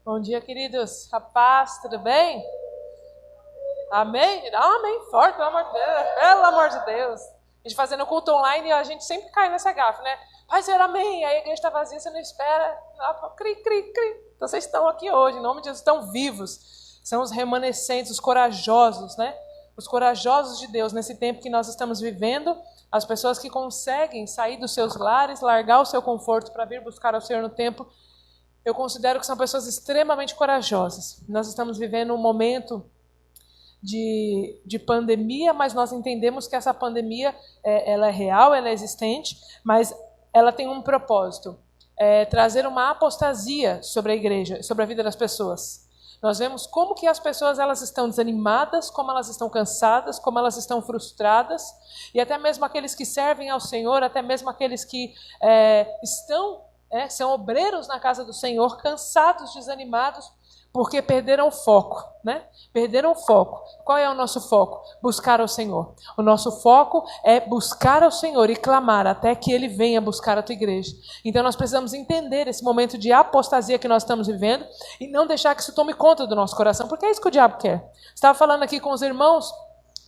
Bom dia, queridos. A paz, tudo bem? Amém? Amém, forte, pelo amor de Deus. Pelo amor de Deus. A gente fazendo culto online, a gente sempre cai nessa gafe, né? Vai ser amém, aí a igreja está vazia, você não espera. Cri, cri, cri. Então vocês estão aqui hoje, em nome de Jesus, estão vivos. São os remanescentes, os corajosos, né? Os corajosos de Deus, nesse tempo que nós estamos vivendo, as pessoas que conseguem sair dos seus lares, largar o seu conforto para vir buscar ao Senhor no tempo. Eu considero que são pessoas extremamente corajosas. Nós estamos vivendo um momento de pandemia, mas nós entendemos que essa pandemia ela é real, ela é existente, mas ela tem um propósito, trazer uma apostasia sobre a igreja, sobre a vida das pessoas. Nós vemos como que as pessoas elas estão desanimadas, como elas estão cansadas, como elas estão frustradas, e até mesmo aqueles que servem ao Senhor, até mesmo aqueles que são obreiros na casa do Senhor, cansados, desanimados, porque perderam o foco, né? Perderam o foco. Qual é o nosso foco? Buscar ao Senhor. O nosso foco é buscar ao Senhor e clamar até que Ele venha buscar a tua igreja. Então nós precisamos entender esse momento de apostasia que nós estamos vivendo e não deixar que isso tome conta do nosso coração, porque é isso que o diabo quer. Estava falando aqui com os irmãos.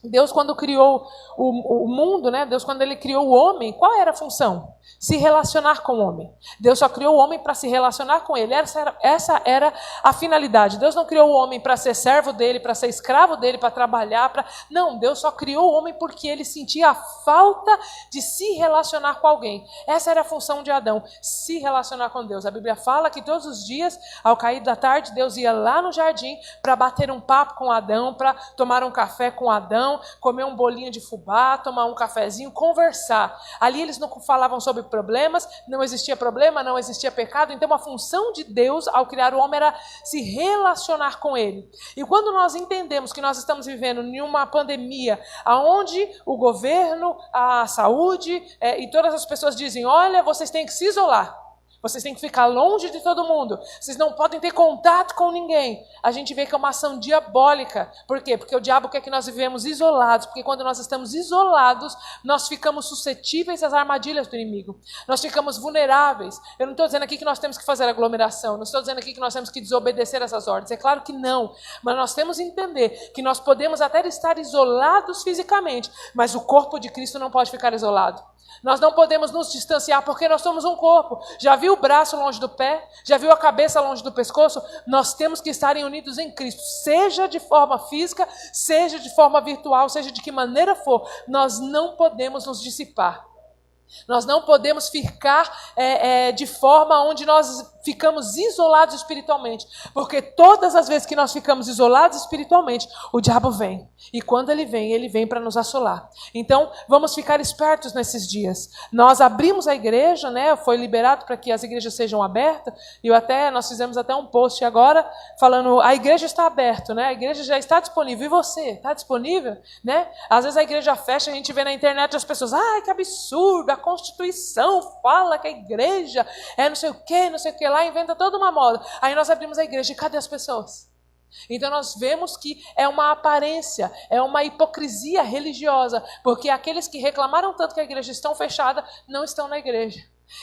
Deus, quando criou o mundo, né? Deus, quando Ele criou o homem, qual era a função? Se relacionar com o homem. Deus só criou o homem para se relacionar com ele. Essa era a finalidade. Deus não criou o homem para ser servo dele, para ser escravo dele, para trabalhar. Não, Deus só criou o homem porque ele sentia a falta de se relacionar com alguém. Essa era a função de Adão, se relacionar com Deus. A Bíblia fala que todos os dias, ao cair da tarde, Deus ia lá no jardim para bater um papo com Adão, para tomar um café com Adão, comer um bolinho de fubá, tomar um cafezinho, conversar. Ali eles não falavam sobre problemas, não existia problema, não existia pecado. Então a função de Deus ao criar o homem era se relacionar com ele. E quando nós entendemos que nós estamos vivendo em uma pandemia onde o governo, a saúde e todas as pessoas dizem, olha, vocês têm que se isolar. Vocês têm que ficar longe de todo mundo. Vocês não podem ter contato com ninguém. A gente vê que é uma ação diabólica. Por quê? Porque o diabo quer que nós vivemos isolados. Porque quando nós estamos isolados, nós ficamos suscetíveis às armadilhas do inimigo. Nós ficamos vulneráveis. Eu não estou dizendo aqui que nós temos que fazer aglomeração. Não estou dizendo aqui que nós temos que desobedecer essas ordens. É claro que não. Mas nós temos que entender que nós podemos até estar isolados fisicamente. Mas o corpo de Cristo não pode ficar isolado. Nós não podemos nos distanciar porque nós somos um corpo. Já viu o braço longe do pé? Já viu a cabeça longe do pescoço? Nós temos que estar unidos em Cristo, seja de forma física, seja de forma virtual, seja de que maneira for. Nós não podemos nos dissipar. Nós não podemos ficar de forma onde nós ficamos isolados espiritualmente. Porque todas as vezes que nós ficamos isolados espiritualmente, o diabo vem. E quando ele vem para nos assolar. Então, vamos ficar espertos nesses dias. Nós abrimos a igreja, né? Foi liberado para que as igrejas sejam abertas. E nós fizemos até um post agora, falando, a igreja está aberta, né? A igreja já está disponível. E você? Está disponível? Né? Às vezes a igreja fecha, a gente vê na internet as pessoas, ai, que absurdo, a Constituição fala que a igreja é não sei o que lá, inventa toda uma moda. Aí nós abrimos a igreja e cadê as pessoas? Então nós vemos que é uma aparência, é uma hipocrisia religiosa, porque aqueles que reclamaram tanto que a igreja está fechada, não estão na igreja.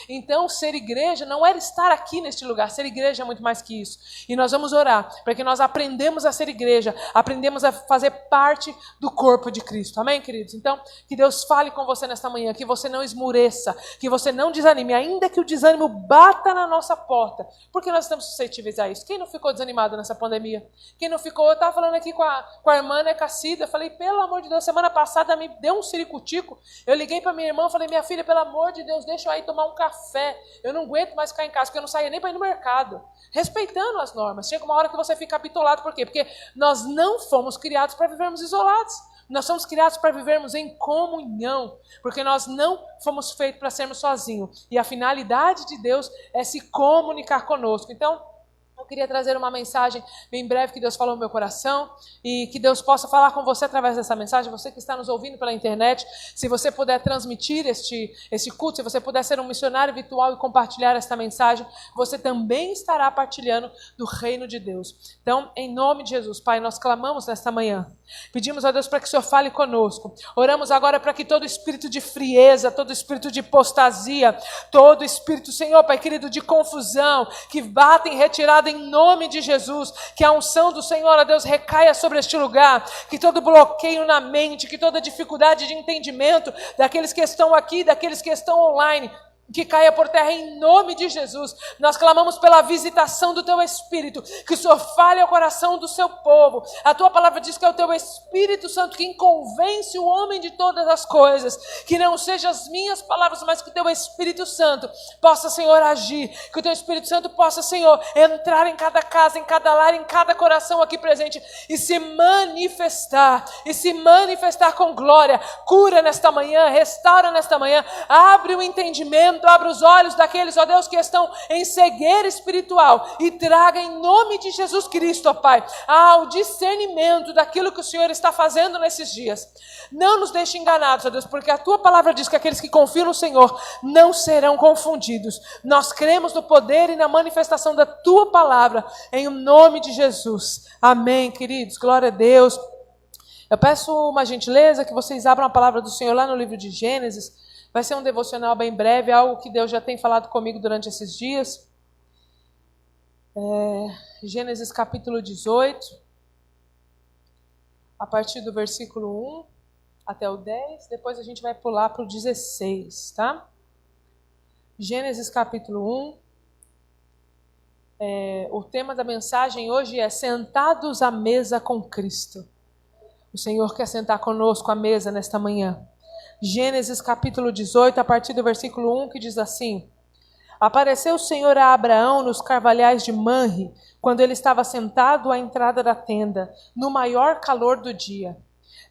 Então ser igreja não era estar aqui neste lugar, ser igreja é muito mais que isso. E nós vamos orar para que nós aprendamos a ser igreja, aprendemos a fazer parte do corpo de Cristo, amém, queridos? Então que Deus fale com você nesta manhã, que você não esmureça, que você não desanime, ainda que o desânimo bata na nossa porta, porque nós estamos suscetíveis a isso. Quem não ficou desanimado nessa pandemia? Quem não ficou? Eu estava falando aqui com a irmã, né, Cacida, falei, pelo amor de Deus, semana passada me deu um ciricutico, eu liguei para minha irmã, falei, minha filha, pelo amor de Deus, deixa eu aí tomar um café, eu não aguento mais ficar em casa, porque eu não saía nem para ir no mercado, respeitando as normas. Chega uma hora que você fica bitolado, por quê? Porque nós não fomos criados para vivermos isolados, nós somos criados para vivermos em comunhão, porque nós não fomos feitos para sermos sozinhos, e a finalidade de Deus é se comunicar conosco. Então, eu queria trazer uma mensagem bem breve que Deus falou no meu coração e que Deus possa falar com você através dessa mensagem. Você que está nos ouvindo pela internet, se você puder transmitir este culto, se você puder ser um missionário virtual e compartilhar esta mensagem, você também estará partilhando do reino de Deus. Então, em nome de Jesus, Pai, nós clamamos nesta manhã. Pedimos a Deus para que o Senhor fale conosco. Oramos agora para que todo espírito de frieza, todo espírito de apostasia, todo espírito, Senhor, Pai querido, de confusão, que bata em retirada em em nome de Jesus, que a unção do Senhor, ó Deus, recaia sobre este lugar, que todo bloqueio na mente, que toda dificuldade de entendimento daqueles que estão aqui, daqueles que estão online, que caia por terra em nome de Jesus. Nós clamamos pela visitação do Teu Espírito, que o Senhor fale ao coração do Seu povo. A Tua palavra diz que é o Teu Espírito Santo quem convence o homem de todas as coisas, que não sejam as minhas palavras, mas que o Teu Espírito Santo possa, Senhor, agir, que o Teu Espírito Santo possa, Senhor, entrar em cada casa, em cada lar, em cada coração aqui presente e se manifestar com glória. Cura nesta manhã, restaura nesta manhã, abre o entendimento, abra os olhos daqueles, ó Deus, que estão em cegueira espiritual e traga em nome de Jesus Cristo, ó Pai, o discernimento daquilo que o Senhor está fazendo nesses dias. Não nos deixe enganados, ó Deus, porque a Tua palavra diz que aqueles que confiam no Senhor não serão confundidos. Nós cremos no poder e na manifestação da Tua palavra, em nome de Jesus. Amém, queridos, glória a Deus. Eu peço uma gentileza que vocês abram a palavra do Senhor lá no livro de Gênesis. Vai ser um devocional bem breve, algo que Deus já tem falado comigo durante esses dias. Gênesis capítulo 18, a partir do versículo 1 até o 10, depois a gente vai pular para o 16, tá? Gênesis capítulo 1, o tema da mensagem hoje é Sentados à Mesa com Cristo. O Senhor quer sentar conosco à mesa nesta manhã. Gênesis capítulo 18, a partir do versículo 1, que diz assim: Apareceu o Senhor a Abraão nos carvalhais de Manre, quando ele estava sentado à entrada da tenda, no maior calor do dia.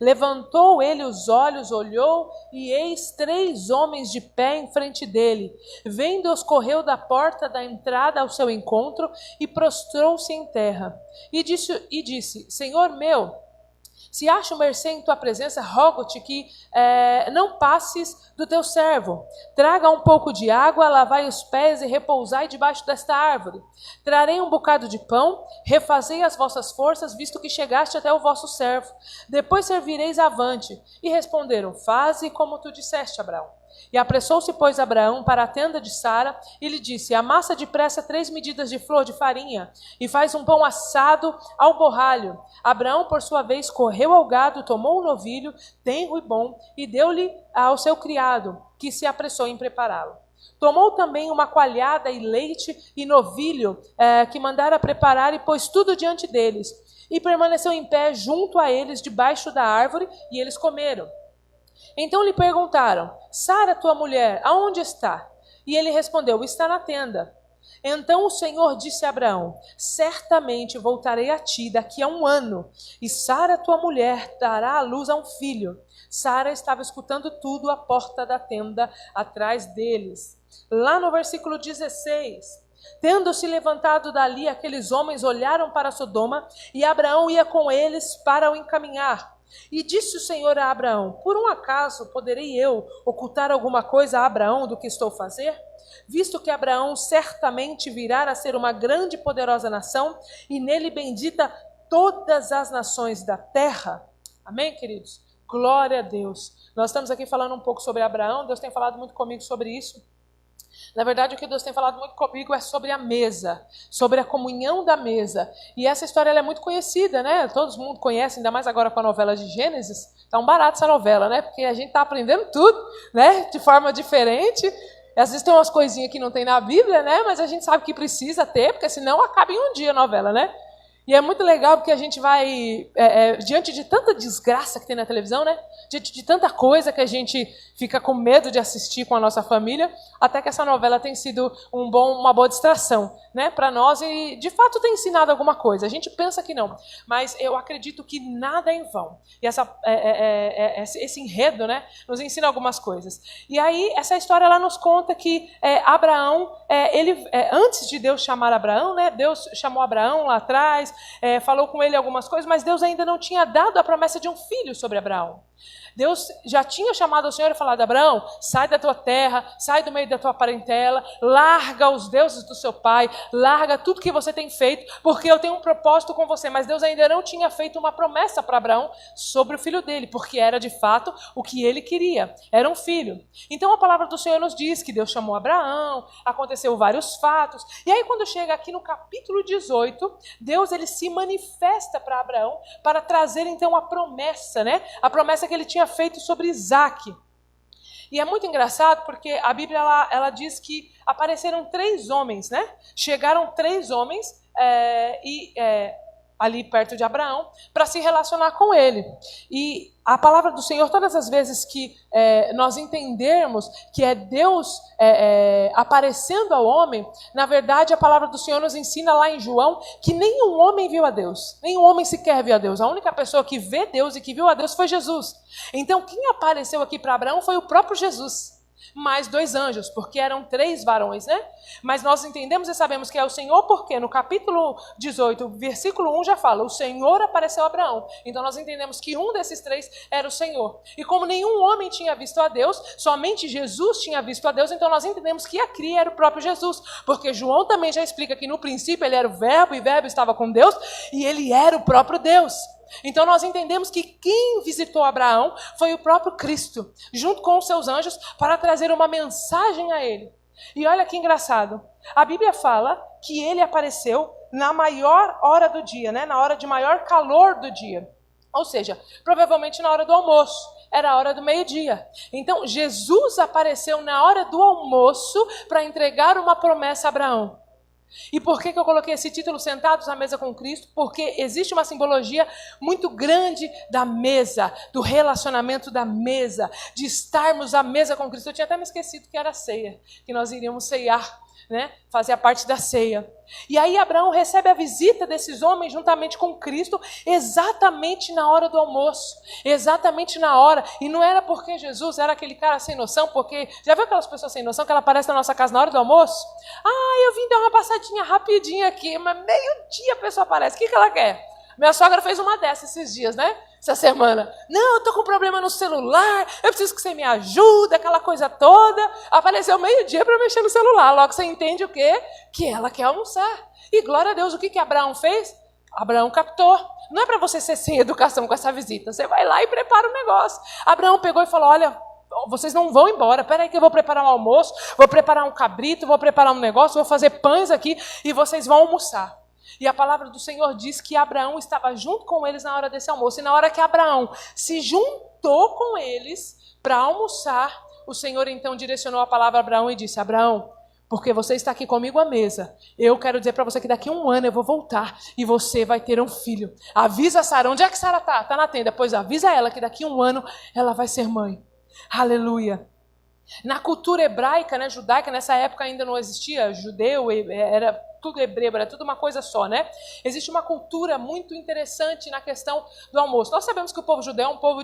Levantou ele os olhos, olhou, e eis 3 homens de pé em frente dele. Vendo-os, correu da porta da entrada ao seu encontro e prostrou-se em terra. E disse, Senhor meu, se acho mercê em tua presença, rogo-te que não passes do teu servo. Traga um pouco de água, lavai os pés e repousai debaixo desta árvore. Trarei um bocado de pão, refazei as vossas forças, visto que chegaste até o vosso servo. Depois servireis avante. E responderam, faze como tu disseste, Abraão. E apressou-se, pois, Abraão para a tenda de Sara e lhe disse, amassa depressa 3 medidas de flor de farinha e faz um pão assado ao borralho. Abraão, por sua vez, correu ao gado, tomou um novilho, tenro e bom, e deu-lhe ao seu criado, que se apressou em prepará-lo. Tomou também uma coalhada e leite e novilho que mandara preparar e pôs tudo diante deles. E permaneceu em pé junto a eles debaixo da árvore e eles comeram. Então lhe perguntaram, Sara, tua mulher, aonde está? E ele respondeu, está na tenda. Então o Senhor disse a Abraão, certamente voltarei a ti daqui a 1 ano, e Sara, tua mulher, dará à luz a um filho. Sara estava escutando tudo à porta da tenda, atrás deles. Lá no versículo 16, tendo-se levantado dali, aqueles homens olharam para Sodoma, e Abraão ia com eles para o encaminhar. E disse o Senhor a Abraão, por um acaso poderei eu ocultar alguma coisa a Abraão do que estou a fazer? Visto que Abraão certamente virá a ser uma grande e poderosa nação, e nele bendita todas as nações da terra. Amém, queridos? Glória a Deus. Nós estamos aqui falando um pouco sobre Abraão, Deus tem falado muito comigo sobre isso. Na verdade, o que Deus tem falado muito comigo é sobre a mesa, sobre a comunhão da mesa. E essa história ela é muito conhecida, né? Todo mundo conhece, ainda mais agora com a novela de Gênesis. Tá um barato essa novela, né? Porque a gente tá aprendendo tudo, né? De forma diferente. Às vezes tem umas coisinhas que não tem na Bíblia, né? Mas a gente sabe que precisa ter, porque senão acaba em um dia a novela, né? E é muito legal porque a gente vai, diante de tanta desgraça que tem na televisão, né? Diante de tanta coisa que a gente fica com medo de assistir com a nossa família, até que essa novela tem sido uma boa distração, né, para nós e de fato tem ensinado alguma coisa. A gente pensa que não, mas eu acredito que nada é em vão. E esse enredo, né, nos ensina algumas coisas. E aí essa história ela nos conta que Abraão, antes de Deus chamar Abraão, né, Deus chamou Abraão lá atrás, falou com ele algumas coisas, mas Deus ainda não tinha dado a promessa de um filho sobre Abraão. Deus já tinha chamado o Senhor e falado: Abraão, sai da tua terra, sai do meio da tua parentela, larga os deuses do seu pai, larga tudo que você tem feito, porque eu tenho um propósito com você. Mas Deus ainda não tinha feito uma promessa para Abraão sobre o filho dele, porque era de fato o que ele queria, era um filho. Então a palavra do Senhor nos diz que Deus chamou Abraão, aconteceu vários fatos, e aí quando chega aqui no capítulo 18, Deus ele se manifesta para Abraão para trazer então a promessa, né? A promessa que ele tinha feito sobre Isaac. E é muito engraçado porque a Bíblia ela diz que apareceram 3 homens, né? Chegaram 3 homens ali perto de Abraão para se relacionar com ele. E a palavra do Senhor, todas as vezes que nós entendermos que é Deus aparecendo ao homem, na verdade a palavra do Senhor nos ensina lá em João que nenhum homem viu a Deus, nenhum homem sequer viu a Deus. A única pessoa que vê Deus e que viu a Deus foi Jesus. Então quem apareceu aqui para Abraão foi o próprio Jesus. Mais 2 anjos, porque eram 3 varões, né? Mas nós entendemos e sabemos que é o Senhor, porque no capítulo 18, versículo 1 já fala: o Senhor apareceu a Abraão. Então nós entendemos que um desses 3 era o Senhor. E como nenhum homem tinha visto a Deus, somente Jesus tinha visto a Deus, então nós entendemos que aqui era o próprio Jesus, porque João também já explica que no princípio ele era o verbo, e o verbo estava com Deus, e ele era o próprio Deus. Então nós entendemos que quem visitou Abraão foi o próprio Cristo, junto com os seus anjos, para trazer uma mensagem a ele. E olha que engraçado, a Bíblia fala que ele apareceu na maior hora do dia, né? Na hora de maior calor do dia. Ou seja, provavelmente na hora do almoço, era a hora do meio-dia. Então Jesus apareceu na hora do almoço para entregar uma promessa a Abraão. E por que eu coloquei esse título, Sentados à Mesa com Cristo? Porque existe uma simbologia muito grande da mesa, do relacionamento da mesa, de estarmos à mesa com Cristo. Eu tinha até me esquecido que era ceia, que nós iríamos ceiar, né? Fazer a parte da ceia. E aí Abraão recebe a visita desses homens juntamente com Cristo exatamente na hora do almoço, exatamente na hora. E não era porque Jesus era aquele cara sem noção, porque já viu aquelas pessoas sem noção que ela aparece na nossa casa na hora do almoço? Eu vim dar uma passadinha rapidinho aqui, mas meio-dia a pessoa aparece. O que ela quer? Minha sogra fez uma dessas esses dias, né? Essa semana. Não, eu tô com problema no celular, eu preciso que você me ajude, aquela coisa toda. Apareceu meio-dia para mexer no celular. Logo você entende o quê? Que ela quer almoçar. E glória a Deus, o que Abraão fez? Abraão captou. Não é para você ser sem educação com essa visita. Você vai lá e prepara o negócio. Abraão pegou e falou: olha, vocês não vão embora. Espera aí que eu vou preparar um almoço, vou preparar um cabrito, vou preparar um negócio, vou fazer pães aqui e vocês vão almoçar. E a palavra do Senhor diz que Abraão estava junto com eles na hora desse almoço. E na hora que Abraão se juntou com eles para almoçar, o Senhor então direcionou a palavra a Abraão e disse: Abraão, porque você está aqui comigo à mesa, eu quero dizer para você que daqui a 1 ano eu vou voltar e você vai ter um filho. Avisa a Sara. Onde é que Sara está? Está na tenda. Pois avisa ela que daqui a 1 ano ela vai ser mãe. Aleluia. Na cultura hebraica, né, judaica, nessa época ainda não existia judeu, era tudo hebreu, era tudo uma coisa só, né? Existe uma cultura muito interessante na questão do almoço. Nós sabemos que o povo judeu é um povo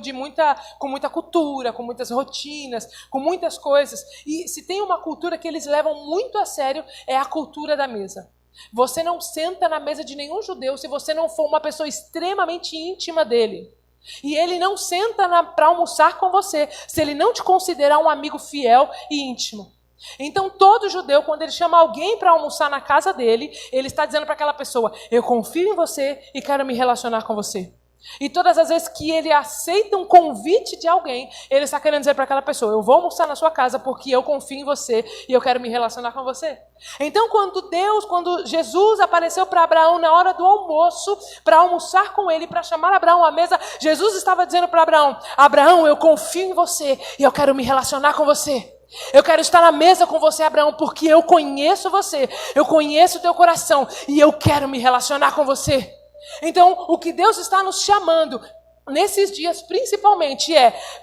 com muita cultura, com muitas rotinas, com muitas coisas. E se tem uma cultura que eles levam muito a sério, é a cultura da mesa. Você não senta na mesa de nenhum judeu se você não for uma pessoa extremamente íntima dele. E ele não senta para almoçar com você se ele não te considerar um amigo fiel e íntimo. Então todo judeu, quando ele chama alguém para almoçar na casa dele, ele está dizendo para aquela pessoa: eu confio em você e quero me relacionar com você. E todas as vezes que ele aceita um convite de alguém, ele está querendo dizer para aquela pessoa: eu vou almoçar na sua casa porque eu confio em você e eu quero me relacionar com você. Então quando Jesus apareceu para Abraão na hora do almoço, para almoçar com ele, para chamar Abraão à mesa, Jesus estava dizendo para Abraão: Abraão, eu confio em você e eu quero me relacionar com você. Eu quero estar na mesa com você, Abraão, porque eu conheço você, eu conheço o teu coração e eu quero me relacionar com você. Então, o que Deus está nos chamando nesses dias principalmente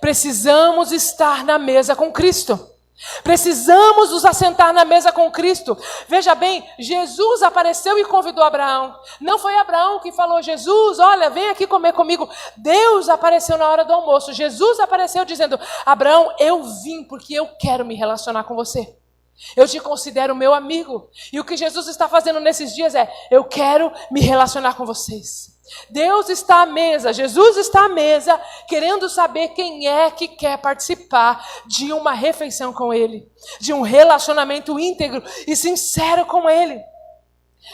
precisamos estar na mesa com Cristo. Precisamos nos assentar na mesa com Cristo. Veja bem, Jesus apareceu e convidou Abraão. Não foi Abraão que falou: Jesus, olha, vem aqui comer comigo. Deus apareceu na hora do almoço. Jesus apareceu dizendo: Abraão, eu vim porque eu quero me relacionar com você. Eu te considero meu amigo. E o que Jesus está fazendo nesses dias é: eu quero me relacionar com vocês. Deus está à mesa, Jesus está à mesa, querendo saber quem é que quer participar de uma refeição com Ele, de um relacionamento íntegro e sincero com Ele.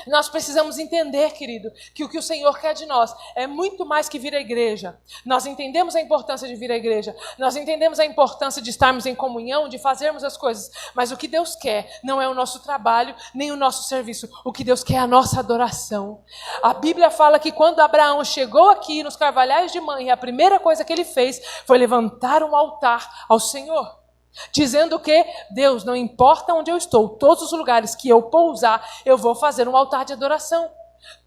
Nós precisamos entender, querido, que o que o Senhor quer de nós é muito mais que vir à igreja. Nós entendemos a importância de vir à igreja, nós entendemos a importância de estarmos em comunhão, de fazermos as coisas, mas o que Deus quer não é o nosso trabalho, nem o nosso serviço. O que Deus quer é a nossa adoração. A Bíblia fala que quando Abraão chegou aqui nos Carvalhais de Manre, a primeira coisa que ele fez foi levantar um altar ao Senhor, dizendo que: Deus, não importa onde eu estou, todos os lugares que eu pousar, eu vou fazer um altar de adoração.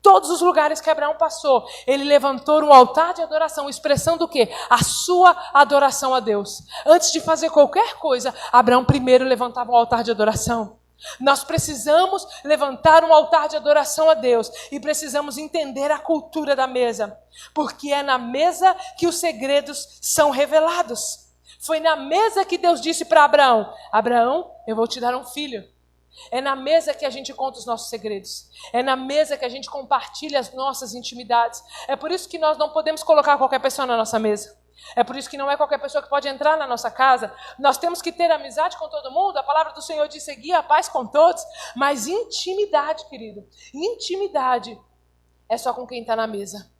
Todos os lugares que Abraão passou, ele levantou um altar de adoração, expressando o quê? A sua adoração a Deus. Antes de fazer qualquer coisa, Abraão primeiro levantava um altar de adoração. Nós precisamos levantar um altar de adoração a Deus e precisamos entender a cultura da mesa, porque é na mesa que os segredos são revelados. Foi na mesa que Deus disse para Abraão: Abraão, eu vou te dar um filho. É na mesa que a gente conta os nossos segredos. É na mesa que a gente compartilha as nossas intimidades. É por isso que nós não podemos colocar qualquer pessoa na nossa mesa. É por isso que não é qualquer pessoa que pode entrar na nossa casa. Nós temos que ter amizade com todo mundo. A palavra do Senhor diz: seguir a paz com todos. Mas intimidade, querido, intimidade é só com quem está na mesa.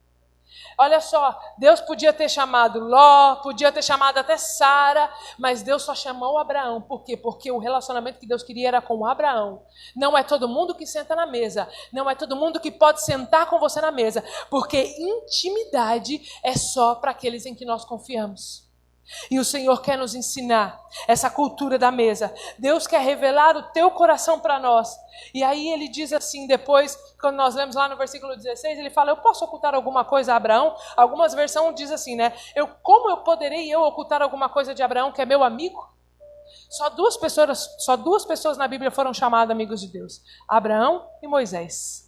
Olha só, Deus podia ter chamado Ló, podia ter chamado até Sara, mas Deus só chamou Abraão. Por quê? Porque o relacionamento que Deus queria era com Abraão. Não é todo mundo que senta na mesa, não é todo mundo que pode sentar com você na mesa, porque intimidade é só para aqueles em que nós confiamos. E o Senhor quer nos ensinar essa cultura da mesa. Deus quer revelar o teu coração para nós. E aí ele diz assim depois, quando nós lemos lá no versículo 16, ele fala: eu posso ocultar alguma coisa a Abraão? Algumas versões dizem assim, né? Como eu poderei ocultar alguma coisa de Abraão, que é meu amigo? Só duas pessoas na Bíblia foram chamadas amigos de Deus: Abraão e Moisés.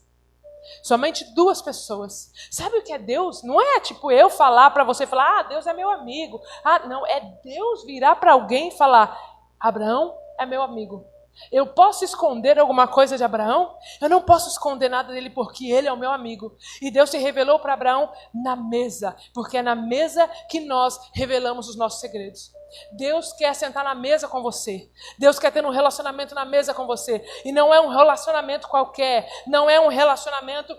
Somente duas pessoas. Sabe o que é Deus? Não é tipo eu falar para você, falar: Deus é meu amigo. Não, é Deus virar para alguém e falar: Abraão é meu amigo. Eu posso esconder alguma coisa de Abraão? Eu não posso esconder nada dele, porque ele é o meu amigo. E Deus se revelou para Abraão na mesa, porque é na mesa que nós revelamos os nossos segredos. Deus quer sentar na mesa com você. Deus quer ter um relacionamento na mesa com você. E não é um relacionamento qualquer. Não é um relacionamento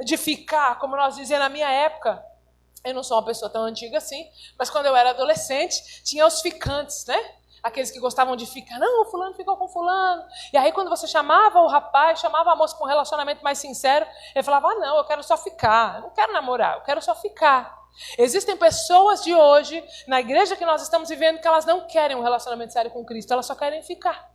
de ficar, como nós dizíamos na minha época. Eu não sou uma pessoa tão antiga assim, mas quando eu era adolescente, tinha os ficantes, né? Aqueles que gostavam de ficar: não, fulano ficou com fulano. E aí quando você chamava o rapaz, chamava a moça para um relacionamento mais sincero, ele falava: não, eu quero só ficar. Eu não quero namorar, eu quero só ficar. Existem pessoas de hoje, na igreja que nós estamos vivendo, que elas não querem um relacionamento sério com Cristo, elas só querem ficar.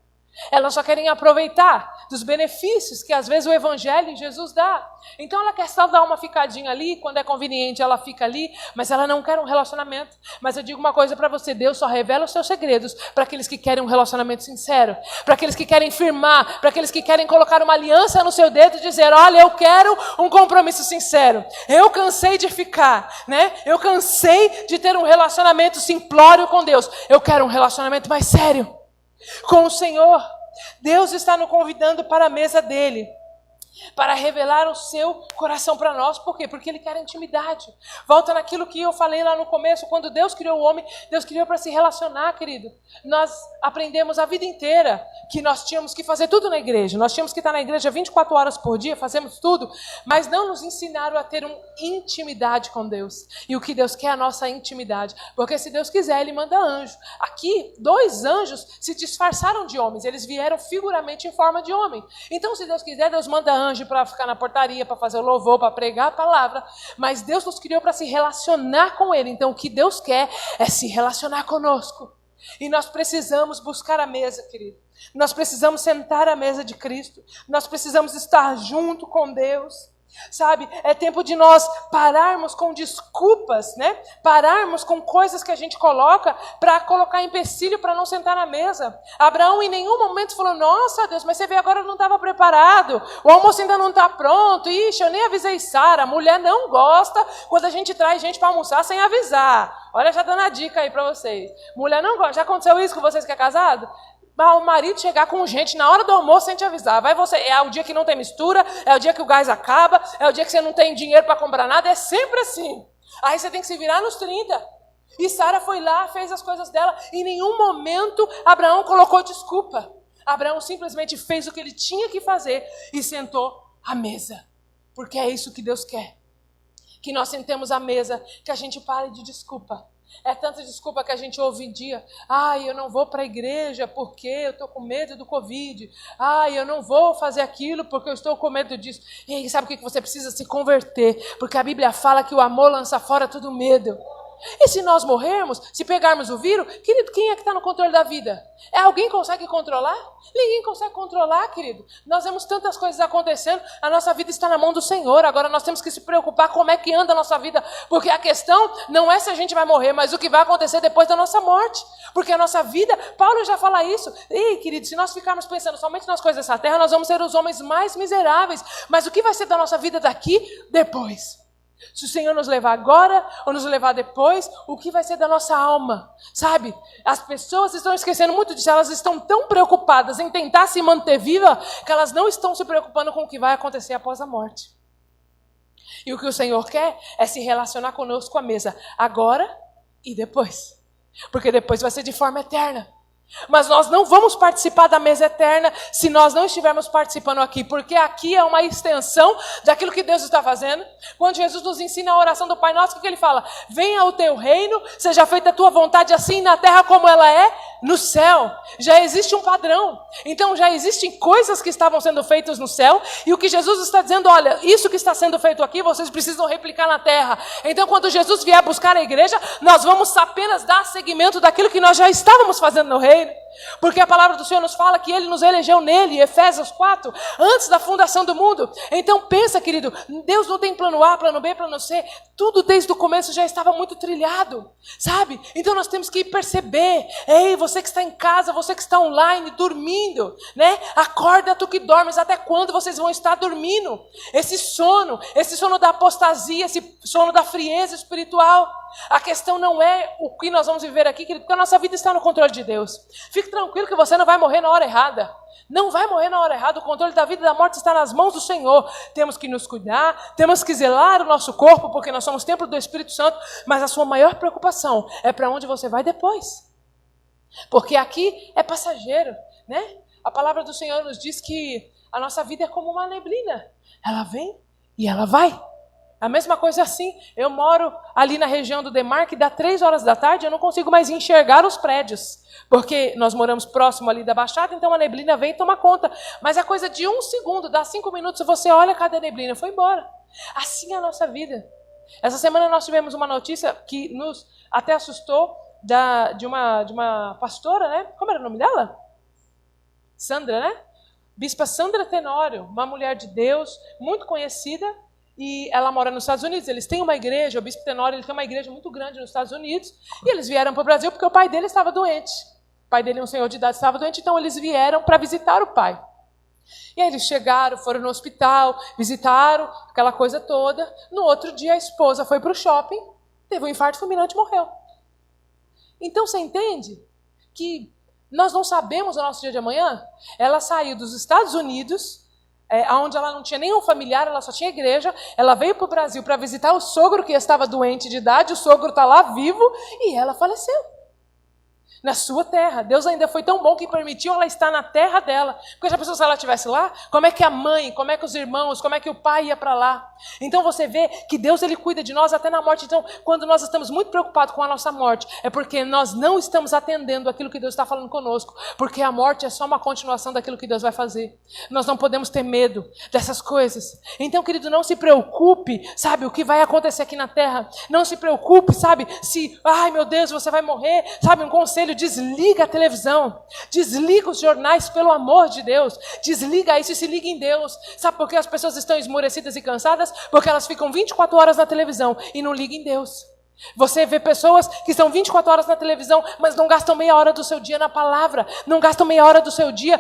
Elas só querem aproveitar dos benefícios que às vezes o Evangelho e Jesus dá. Então ela quer só dar uma ficadinha ali, quando é conveniente ela fica ali, mas ela não quer um relacionamento. Mas eu digo uma coisa para você: Deus só revela os seus segredos para aqueles que querem um relacionamento sincero, para aqueles que querem firmar, para aqueles que querem colocar uma aliança no seu dedo e dizer: olha, eu quero um compromisso sincero. Eu cansei de ficar, né? Eu cansei de ter um relacionamento simplório com Deus. Eu quero um relacionamento mais sério com o Senhor. Deus está nos convidando para a mesa dele, para revelar o seu coração para nós. Por quê? Porque ele quer intimidade. Volta naquilo que eu falei lá no começo: quando Deus criou o homem, Deus criou para se relacionar, querido. Nós aprendemos a vida inteira que nós tínhamos que fazer tudo na igreja. Nós tínhamos que estar na igreja 24 horas por dia, fazemos tudo, mas não nos ensinaram a ter uma intimidade com Deus. E o que Deus quer é a nossa intimidade. Porque se Deus quiser, ele manda anjo. Aqui, 2 anjos se disfarçaram de homens. Eles vieram figuramente em forma de homem. Então, se Deus quiser, Deus manda anjo para ficar na portaria, para fazer o louvor, para pregar a palavra. Mas Deus nos criou para se relacionar com ele. Então o que Deus quer é se relacionar conosco. E nós precisamos buscar a mesa, querido. Nós precisamos sentar à mesa de Cristo. Nós precisamos estar junto com Deus. Sabe, é tempo de nós pararmos com desculpas, né? Pararmos com coisas que a gente coloca para colocar empecilho para não sentar na mesa. Abraão em nenhum momento falou: nossa Deus, mas você vê, agora eu não estava preparado, o almoço ainda não está pronto, ixi, eu nem avisei Sara. A mulher não gosta quando a gente traz gente para almoçar sem avisar. Olha, já dando a dica aí para vocês. Mulher não gosta. Já aconteceu isso com vocês que é casado? o marido chegar com gente na hora do almoço sem te avisar. É o dia que não tem mistura, é o dia que o gás acaba, é o dia que você não tem dinheiro para comprar nada, é sempre assim. Aí você tem que se virar nos 30. E Sara foi lá, fez as coisas dela. Em nenhum momento Abraão colocou desculpa. Abraão simplesmente fez o que ele tinha que fazer e sentou à mesa. Porque é isso que Deus quer. Que nós sentemos à mesa, que a gente pare de desculpa. É tanta desculpa que a gente ouve em dia. Eu não vou para a igreja porque eu estou com medo do Covid. Eu não vou fazer aquilo porque eu estou com medo disso. E sabe o que você precisa? Se converter. Porque a Bíblia fala que o amor lança fora todo medo. E se nós morrermos, se pegarmos o vírus, querido, quem é que está no controle da vida? Alguém consegue controlar? Ninguém consegue controlar, querido. Nós vemos tantas coisas acontecendo, a nossa vida está na mão do Senhor. Agora nós temos que se preocupar como é que anda a nossa vida, porque a questão não é se a gente vai morrer, mas o que vai acontecer depois da nossa morte. Porque a nossa vida, Paulo já fala isso. Ei, querido, se nós ficarmos pensando somente nas coisas dessa terra, nós vamos ser os homens mais miseráveis. Mas o que vai ser da nossa vida daqui? Depois. Se o Senhor nos levar agora ou nos levar depois, o que vai ser da nossa alma? Sabe? As pessoas estão esquecendo muito disso. Elas estão tão preocupadas em tentar se manter viva que elas não estão se preocupando com o que vai acontecer após a morte. E o que o Senhor quer é se relacionar conosco à mesa, agora e depois. Porque depois vai ser de forma eterna. Mas nós não vamos participar da mesa eterna se nós não estivermos participando aqui, porque aqui é uma extensão daquilo que Deus está fazendo. Quando Jesus nos ensina a oração do Pai Nosso, o que ele fala? Venha o teu reino, seja feita a tua vontade assim na terra como ela é no céu. Já existe um padrão, então já existem coisas que estavam sendo feitas no céu, e o que Jesus está dizendo, olha, isso que está sendo feito aqui, vocês precisam replicar na terra. Então quando Jesus vier buscar a igreja, nós vamos apenas dar seguimento daquilo que nós já estávamos fazendo no reino. Porque a palavra do Senhor nos fala que Ele nos elegeu nele, Efésios 4, antes da fundação do mundo. Então pensa, querido, Deus não tem plano A, plano B, plano C. Tudo desde o começo já estava muito trilhado, sabe? Então nós temos que perceber. Ei, você que está em casa, você que está online, dormindo, né? Acorda tu que dormes, até quando vocês vão estar dormindo? Esse sono da apostasia, esse sono da frieza espiritual. A questão não é o que nós vamos viver aqui, querido, porque a nossa vida está no controle de Deus. Fique tranquilo que você não vai morrer na hora errada. Não vai morrer na hora errada. O controle da vida e da morte está nas mãos do Senhor. Temos que nos cuidar, temos que zelar o nosso corpo, porque nós somos templo do Espírito Santo, mas a sua maior preocupação é para onde você vai depois. Porque aqui é passageiro, né? A palavra do Senhor nos diz que a nossa vida é como uma neblina. Ela vem e ela vai. A mesma coisa assim, eu moro ali na região do Demarque, dá 3 horas da tarde, eu não consigo mais enxergar os prédios, porque nós moramos próximo ali da Baixada, então a neblina vem e toma conta. Mas é coisa de 1 segundo, dá 5 minutos, você olha, cadê a neblina? Foi embora. Assim é a nossa vida. Essa semana nós tivemos uma notícia que nos até assustou, de uma pastora, né? Como era o nome dela? Sandra, né? Bispa Sandra Tenório, uma mulher de Deus, muito conhecida, e ela mora nos Estados Unidos. Eles têm uma igreja, o Bispo Tenório, ele tem uma igreja muito grande nos Estados Unidos, e eles vieram para o Brasil porque o pai dele estava doente. O pai dele, um senhor de idade, estava doente, então eles vieram para visitar o pai. E aí eles chegaram, foram no hospital, visitaram, aquela coisa toda. No outro dia a esposa foi para o shopping, teve um infarto fulminante e morreu. Então você entende que nós não sabemos o nosso dia de amanhã? Ela saiu dos Estados Unidos, onde ela não tinha nenhum familiar, ela só tinha igreja. Ela veio para o Brasil para visitar o sogro que estava doente de idade, o sogro está lá vivo, e ela faleceu. Na sua terra. Deus ainda foi tão bom que permitiu ela estar na terra dela. Porque já pensou se ela estivesse lá? Como é que a mãe, como é que os irmãos, como é que o pai ia para lá? Então você vê que Deus ele cuida de nós até na morte. Então quando nós estamos muito preocupados com a nossa morte, é porque nós não estamos atendendo aquilo que Deus está falando conosco. Porque a morte é só uma continuação daquilo que Deus vai fazer. Nós não podemos ter medo dessas coisas. Então, querido, não se preocupe, sabe, o que vai acontecer aqui na terra. Não se preocupe, sabe, se, ai meu Deus, você vai morrer. Sabe, um conselho, desliga a televisão, desliga os jornais, pelo amor de Deus, desliga isso e se liga em Deus. Sabe por que as pessoas estão esmorecidas e cansadas? Porque elas ficam 24 horas na televisão e não ligam em Deus. Você vê pessoas que estão 24 horas na televisão, mas não gastam meia hora do seu dia na palavra, não gastam meia hora do seu dia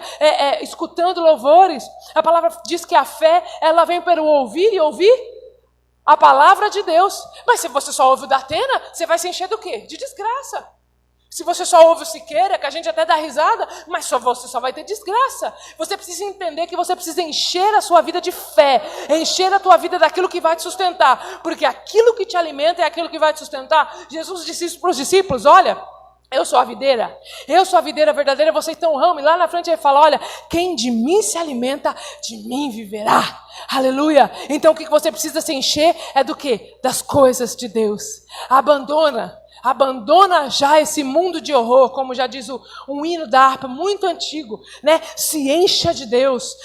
escutando louvores. A palavra diz que a fé, ela vem pelo ouvir e ouvir a palavra de Deus. Mas se você só ouve o da Atena, você vai se encher do quê? De desgraça. Se você só ouve o Siqueira, que a gente até dá risada, mas você só vai ter desgraça. Você precisa entender que você precisa encher a sua vida de fé, encher a tua vida daquilo que vai te sustentar, porque aquilo que te alimenta é aquilo que vai te sustentar. Jesus disse isso para os discípulos, olha, eu sou a videira verdadeira, vocês estão um ramo. E lá na frente ele fala, olha, quem de mim se alimenta, de mim viverá. Aleluia. Então o que você precisa se encher é do quê? Das coisas de Deus. Abandona já esse mundo de horror, como já diz um hino da harpa muito antigo, né? Se encha de Deus,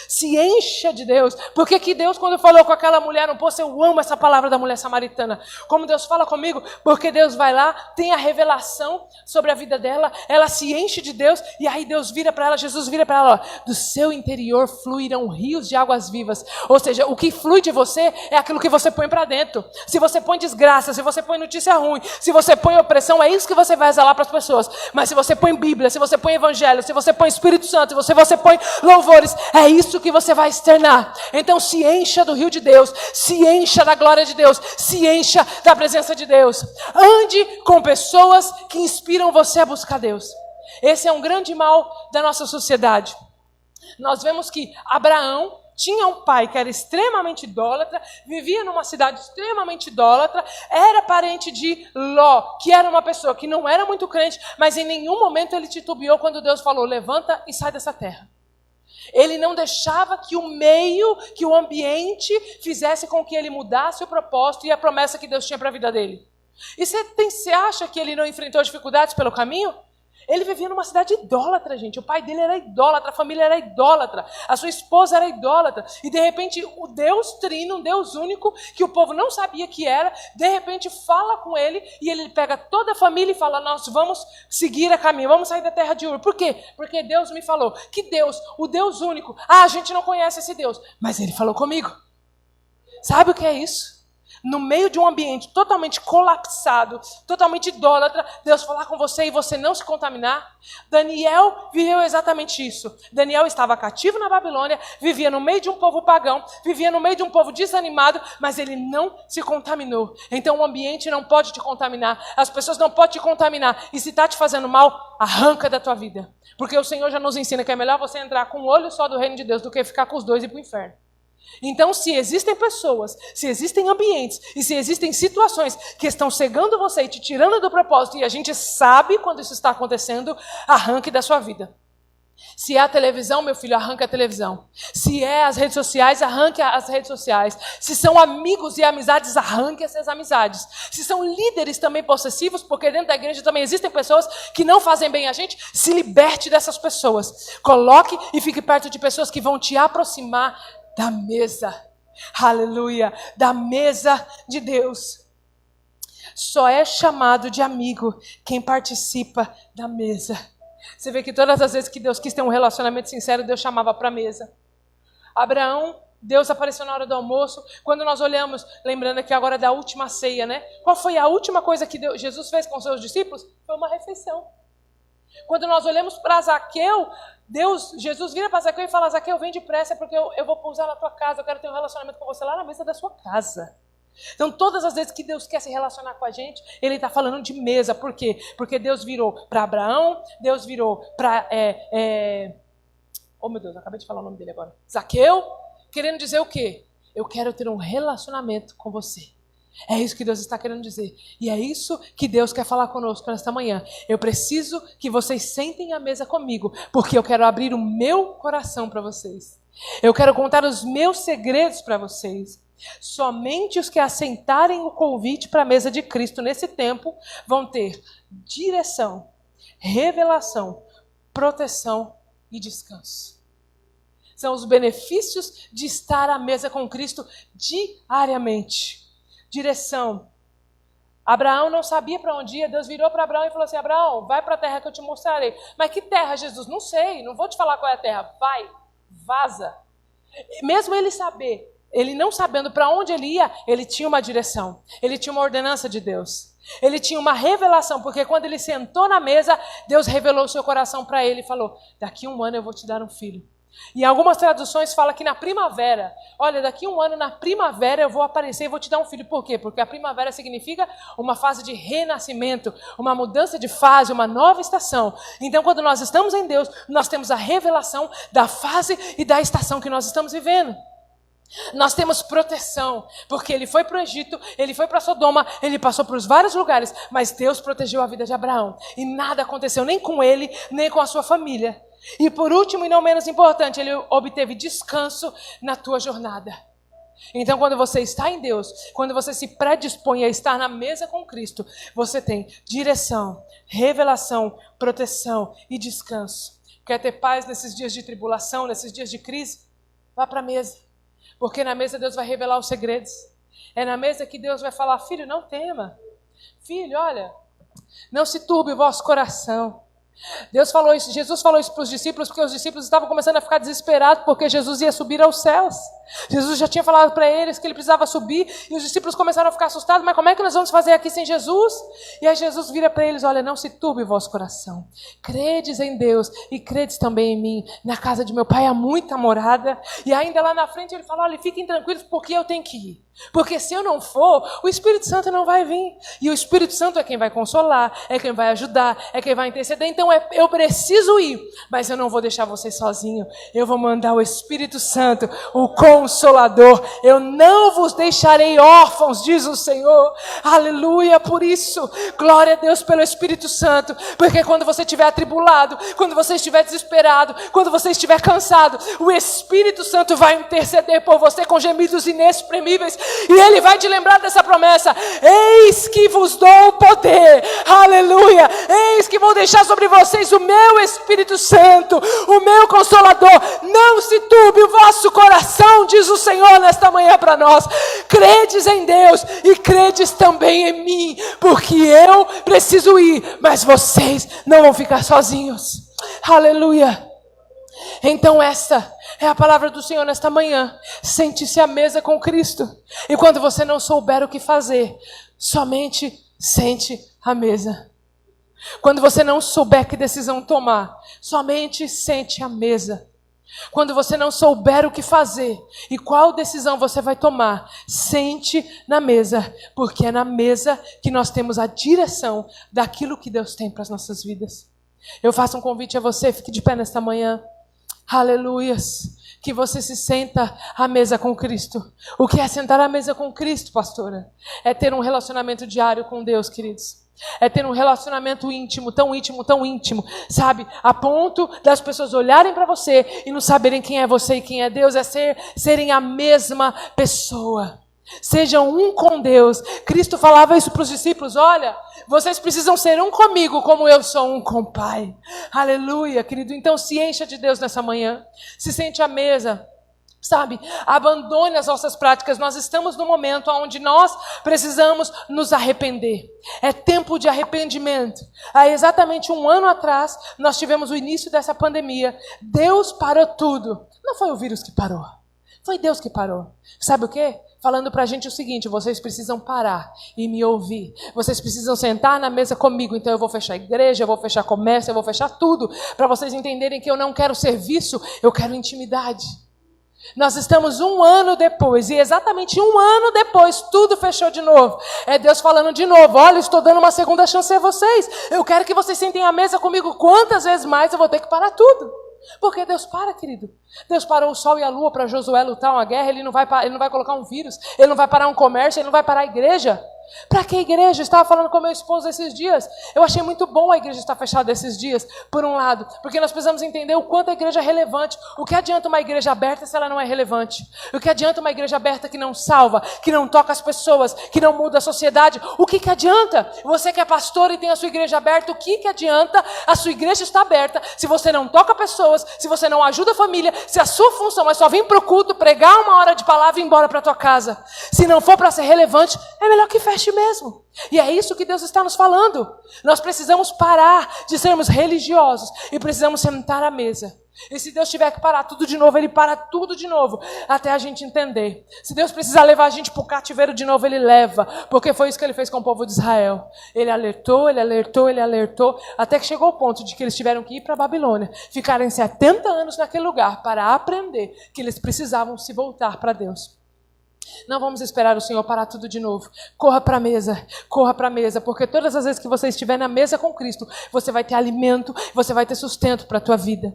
Porque que Deus, quando falou com aquela mulher no poço, eu amo essa palavra da mulher samaritana. Como Deus fala comigo, porque Deus vai lá, tem a revelação sobre a vida dela, ela se enche de Deus, e aí Deus vira para ela, Jesus vira para ela, ó, do seu interior fluirão rios de águas vivas. Ou seja, o que flui de você é aquilo que você põe para dentro. Se você põe desgraça, se você põe notícia ruim, se você põe opressão, é isso que você vai exalar para as pessoas. Mas se você põe Bíblia, se você põe Evangelho, se você põe Espírito Santo, se você põe louvores, é isso que você vai externar. Então se encha do rio de Deus, se encha da glória de Deus, se encha da presença de Deus. Ande com pessoas que inspiram você a buscar Deus. Esse é um grande mal da nossa sociedade. Nós vemos que Abraão tinha um pai que era extremamente idólatra, vivia numa cidade extremamente idólatra, era parente de Ló, que era uma pessoa que não era muito crente, mas em nenhum momento ele titubeou quando Deus falou, levanta e sai dessa terra. Ele não deixava que o meio, que o ambiente fizesse com que ele mudasse o propósito e a promessa que Deus tinha para a vida dele. E você acha que ele não enfrentou dificuldades pelo caminho? Ele vivia numa cidade idólatra, gente. O pai dele era idólatra, a família era idólatra, a sua esposa era idólatra. E de repente o Deus trino, um Deus único, que o povo não sabia que era, de repente fala com ele e ele pega toda a família e fala, nós vamos seguir a caminho, vamos sair da terra de Ur. Por quê? Porque Deus me falou que Deus, o Deus único, a gente não conhece esse Deus, mas ele falou comigo. Sabe o que é isso? No meio de um ambiente totalmente colapsado, totalmente idólatra, Deus falar com você e você não se contaminar. Daniel viveu exatamente isso. Daniel estava cativo na Babilônia, vivia no meio de um povo pagão, vivia no meio de um povo desanimado, mas ele não se contaminou. Então o ambiente não pode te contaminar, as pessoas não podem te contaminar. E se está te fazendo mal, arranca da tua vida. Porque o Senhor já nos ensina que é melhor você entrar com um olho só do reino de Deus do que ficar com os dois e ir para o inferno. Então, se existem pessoas, se existem ambientes e se existem situações que estão cegando você e te tirando do propósito, e a gente sabe quando isso está acontecendo, arranque da sua vida. Se é a televisão, meu filho, arranque a televisão. Se é as redes sociais, arranque as redes sociais. Se são amigos e amizades, arranque essas amizades. Se são líderes também possessivos, porque dentro da igreja também existem pessoas que não fazem bem a gente, se liberte dessas pessoas. Coloque e fique perto de pessoas que vão te aproximar da mesa, aleluia, da mesa de Deus. Só é chamado de amigo quem participa da mesa. Você vê que todas as vezes que Deus quis ter um relacionamento sincero, Deus chamava para a mesa. Abraão, Deus apareceu na hora do almoço. Quando nós olhamos, lembrando aqui agora da última ceia, né? Qual foi a última coisa que Jesus fez com seus discípulos? Foi uma refeição. Quando nós olhamos para Zaqueu, Jesus vira para Zaqueu e fala, Zaqueu, vem depressa porque eu vou pousar na tua casa, eu quero ter um relacionamento com você lá na mesa da sua casa. Então todas as vezes que Deus quer se relacionar com a gente, Ele está falando de mesa. Por quê? Porque Deus virou para Abraão, Deus virou para, oh meu Deus, acabei de falar o nome dele agora, Zaqueu, querendo dizer o quê? Eu quero ter um relacionamento com você. É isso que Deus está querendo dizer. E é isso que Deus quer falar conosco nesta manhã. Eu preciso que vocês sentem à mesa comigo, porque eu quero abrir o meu coração para vocês. Eu quero contar os meus segredos para vocês. Somente os que aceitarem o convite para a mesa de Cristo nesse tempo vão ter direção, revelação, proteção e descanso. São os benefícios de estar à mesa com Cristo diariamente. Direção. Abraão não sabia para onde ia, Deus virou para Abraão e falou assim, Abraão, vai para a terra que eu te mostrarei. Mas que terra, Jesus? Não sei, não vou te falar qual é a terra. Vai, vaza. E mesmo ele não sabendo para onde ele ia, ele tinha uma direção, ele tinha uma ordenança de Deus. Ele tinha uma revelação, porque quando ele sentou na mesa, Deus revelou o seu coração para ele e falou, daqui a 1 ano eu vou te dar um filho. E algumas traduções falam que na primavera, olha, daqui a um ano, na primavera eu vou aparecer e vou te dar um filho. Por quê? Porque a primavera significa uma fase de renascimento, uma mudança de fase, uma nova estação. Então, quando nós estamos em Deus, nós temos a revelação da fase e da estação que nós estamos vivendo. Nós temos proteção, porque ele foi para o Egito, ele foi para Sodoma, ele passou por vários lugares, mas Deus protegeu a vida de Abraão. E nada aconteceu nem com ele, nem com a sua família. E por último e não menos importante, ele obteve descanso na tua jornada. Então, quando você está em Deus, quando você se predispõe a estar na mesa com Cristo, você tem direção, revelação, proteção e descanso. Quer ter paz nesses dias de tribulação, nesses dias de crise? Vá para a mesa. Porque na mesa Deus vai revelar os segredos. É na mesa que Deus vai falar: filho, não tema. Filho, olha, não se turbe o vosso coração. Deus falou isso, Jesus falou isso para os discípulos, porque os discípulos estavam começando a ficar desesperados, porque Jesus ia subir aos céus. Jesus já tinha falado para eles que ele precisava subir, e os discípulos começaram a ficar assustados: mas como é que nós vamos fazer aqui sem Jesus? E aí Jesus vira para eles: olha, não se turbe o vosso coração. Credes em Deus e credes também em mim. Na casa de meu pai há muita morada. E ainda lá na frente ele fala: olha, fiquem tranquilos, porque eu tenho que ir. Porque se eu não for, o Espírito Santo não vai vir. E o Espírito Santo é quem vai consolar, é quem vai ajudar, é quem vai interceder. Então eu preciso ir, mas eu não vou deixar vocês sozinhos. Eu vou mandar o Espírito Santo, o Consolador. Eu não vos deixarei órfãos, diz o Senhor. Aleluia, por isso, glória a Deus pelo Espírito Santo. Porque quando você estiver atribulado, quando você estiver desesperado, quando você estiver cansado, o Espírito Santo vai interceder por você com gemidos inexprimíveis. E ele vai te lembrar dessa promessa: eis que vos dou o poder, aleluia, eis que vou deixar sobre vocês o meu Espírito Santo, o meu Consolador. Não se turbe o vosso coração, diz o Senhor nesta manhã para nós. Credes em Deus e credes também em mim, porque eu preciso ir, mas vocês não vão ficar sozinhos. Aleluia. Então essa é a palavra do Senhor nesta manhã. Sente-se à mesa com Cristo. E quando você não souber o que fazer, somente sente à mesa. Quando você não souber que decisão tomar, somente sente à mesa. Quando você não souber o que fazer e qual decisão você vai tomar, sente na mesa. Porque é na mesa que nós temos a direção daquilo que Deus tem para as nossas vidas. Eu faço um convite a você, fique de pé nesta manhã. Aleluias, que você se senta à mesa com Cristo. O que é sentar à mesa com Cristo, pastora? É ter um relacionamento diário com Deus, queridos. É ter um relacionamento íntimo, tão íntimo, tão íntimo, sabe? A ponto das pessoas olharem para você e não saberem quem é você e quem é Deus. É serem a mesma pessoa. Sejam um com Deus. Cristo falava isso para os discípulos: olha, vocês precisam ser um comigo como eu sou um com o Pai. Aleluia, querido. Então se encha de Deus nessa manhã. Se sente à mesa. Sabe, abandone as nossas práticas. Nós estamos no momento onde nós precisamos nos arrepender. É tempo de arrependimento. Há exatamente um ano atrás, nós tivemos o início dessa pandemia. Deus parou tudo. Não foi o vírus que parou. Foi Deus que parou. Sabe o quê? Falando pra gente o seguinte: vocês precisam parar e me ouvir. Vocês precisam sentar na mesa comigo. Então eu vou fechar a igreja, eu vou fechar comércio, eu vou fechar tudo. Para vocês entenderem que eu não quero serviço, eu quero intimidade. Nós estamos um ano depois, e exatamente um ano depois, tudo fechou de novo. É Deus falando de novo: olha, estou dando uma segunda chance a vocês. Eu quero que vocês sentem à mesa comigo. Quantas vezes mais eu vou ter que parar tudo? Porque Deus para, querido. Deus parou o sol e a lua para Josué lutar uma guerra. Ele não vai colocar um vírus, ele não vai parar um comércio, ele não vai parar a igreja. Para que igreja? Eu estava falando com meu esposo esses dias. Eu achei muito bom a igreja estar fechada esses dias, por um lado, porque nós precisamos entender o quanto a igreja é relevante. O que adianta uma igreja aberta se ela não é relevante? O que adianta uma igreja aberta que não salva, que não toca as pessoas, que não muda a sociedade? O que adianta? Você que é pastor e tem a sua igreja aberta, o que adianta a sua igreja estar aberta se você não toca pessoas, se você não ajuda a família, se a sua função é só vir para o culto, pregar uma hora de palavra e ir embora para a tua casa? Se não for para ser relevante, é melhor que feche mexe mesmo. E é isso que Deus está nos falando. Nós precisamos parar de sermos religiosos e precisamos sentar à mesa. E se Deus tiver que parar tudo de novo, Ele para tudo de novo, até a gente entender. Se Deus precisar levar a gente para o cativeiro de novo, Ele leva, porque foi isso que Ele fez com o povo de Israel. Ele alertou, Ele alertou, Ele alertou, até que chegou o ponto de que eles tiveram que ir para a Babilônia, ficarem 70 anos naquele lugar para aprender que eles precisavam se voltar para Deus. Não vamos esperar o Senhor parar tudo de novo. Corra para a mesa, porque todas as vezes que você estiver na mesa com Cristo, você vai ter alimento, você vai ter sustento para a tua vida.